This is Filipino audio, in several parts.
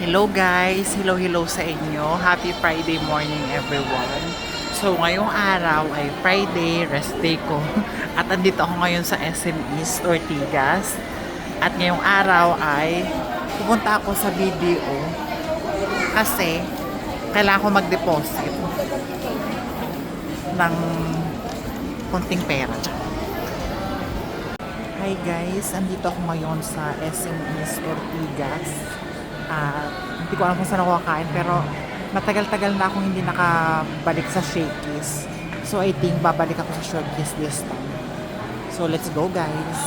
Hello guys! Hello sa inyo. Happy Friday morning everyone. So ngayong araw ay Friday, rest day ko. At andito ako ngayon sa SM East Ortigas. At ngayong araw ay pupunta ako sa BDO kasi kailangan ko mag-deposit ng konting pera. Hi guys! Andito ako ngayon sa SM East Ortigas. Hindi ko alam kung saan ako kakain pero matagal-tagal na akong hindi nakabalik sa Shakey's. So I think babalik ako sa Shakey's this time. So let's go guys!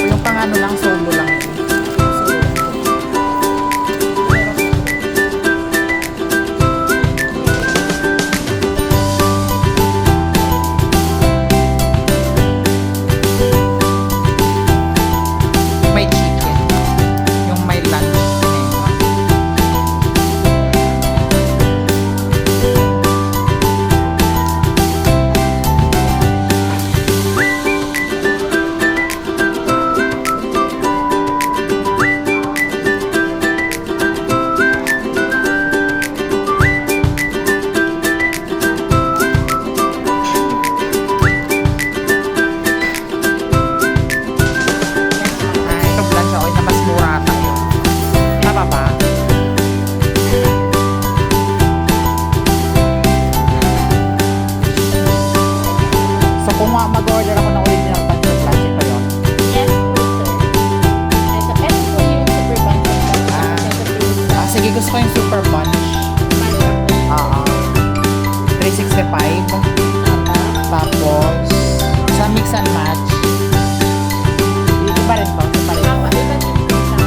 Yung pang ano lang, solo lang. Kung mag-order ako ng original pancit latte pa yun? Yes po, sir. Ito po yung super bunch. Sige, gusto ko yung super bunch. 365. Tapos, sa mix and match. Iba rin to? Iba rin to? Iba din po siya.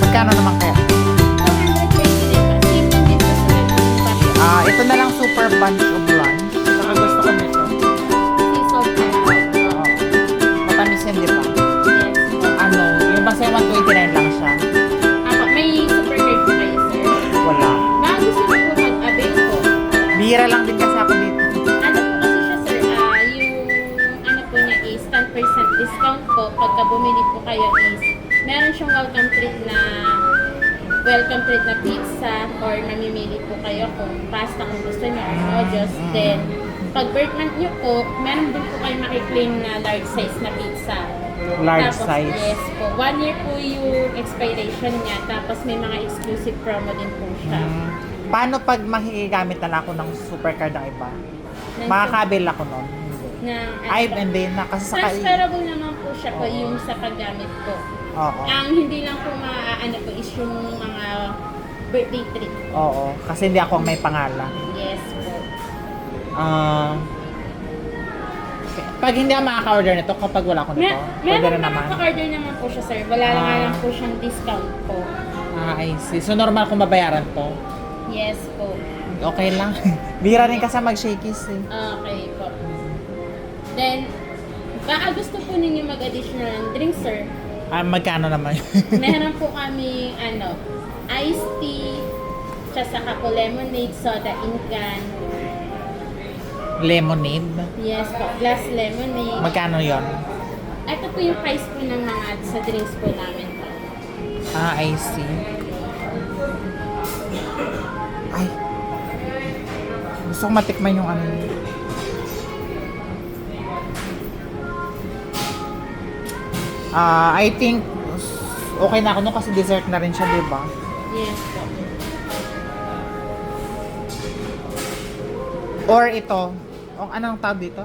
Magkano naman kaya? 220 din po. Same lang din po sila ng pancit. Ito na lang super bunch of lunch. Saka gusto ko nito. Sea salt and salt. Matamis yan, di ba? Yes po. Ano, yung basta 129 lang siya. May super card po kayo, sir. Wala. Baka gusto niyo po mag-avail po. Bihira lang din kasi ako dito. Ano po kasi siya, sir, yung ano po niya is 10% discount po pagka bumili po kayo is meron siyang welcome treat na pizza or mamimili po kayo kung pasta kung gusto niyo or noodles. Then, pag birth month niyo po, meron din po kayo makiklaim na large size na pizza. Large Tapos, size. yes po. 1 year po yung expiration niya. Tapos may mga exclusive promo din po siya. Paano pag makikigamit na lang ako ng supercard ng iba? Ng- Makakabil ako nun? Na, Ay, hindi na. Kasi sa transferable naman po siya po yung sa paggamit po. Oo. Ang hindi lang po maaano po is yung mga birthday treat. Oo. Kasi hindi ako ang may pangalan. Yes po. Pag hindi ako makaka-order nito, kapag wala ko nito, pwede Meron rin naman. nakaka-order naman po siya, sir. Wala lang nga lang po siyang discount po. I see. So, normal kung mabayaran to? Yes po. Okay lang. Bihira rin kasi mag-shakies eh. Okay po. Then, baka gusto po ninyo mag-additional ng drink, sir. Magkano naman? Meron po kami, iced tea, tsaka po lemonade, soda in can. Lemonade? Yes po, glass lemonade. Magkano yon? Ito po yung price po ng mga sa drinks po namin po. I see. Ay. Gusto ko matikman yung ano. I think okay na ako no kasi dessert na rin siya, di ba? Yes po. Or ito. Anong tawag dito?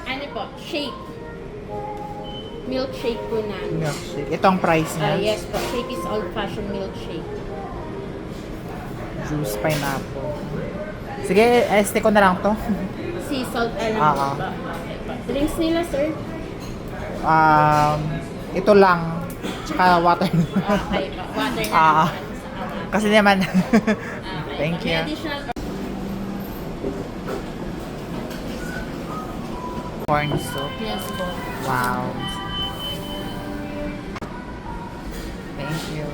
Ano po, shake. Milkshake po namin. Milkshake. Ito ang price niya. Yes po, shake is old-fashioned milkshake. Juice pineapple. Sige, este ko na lang to. Sea salt alam po ba? Okay po. Drinks nila, sir? Ito lang. Tsaka water. Okay po. Water na Ah. lang po sa kawan. Kasi naman. Okay Thank po. you. May additional Corn soup. yes po. Wow. Thank you.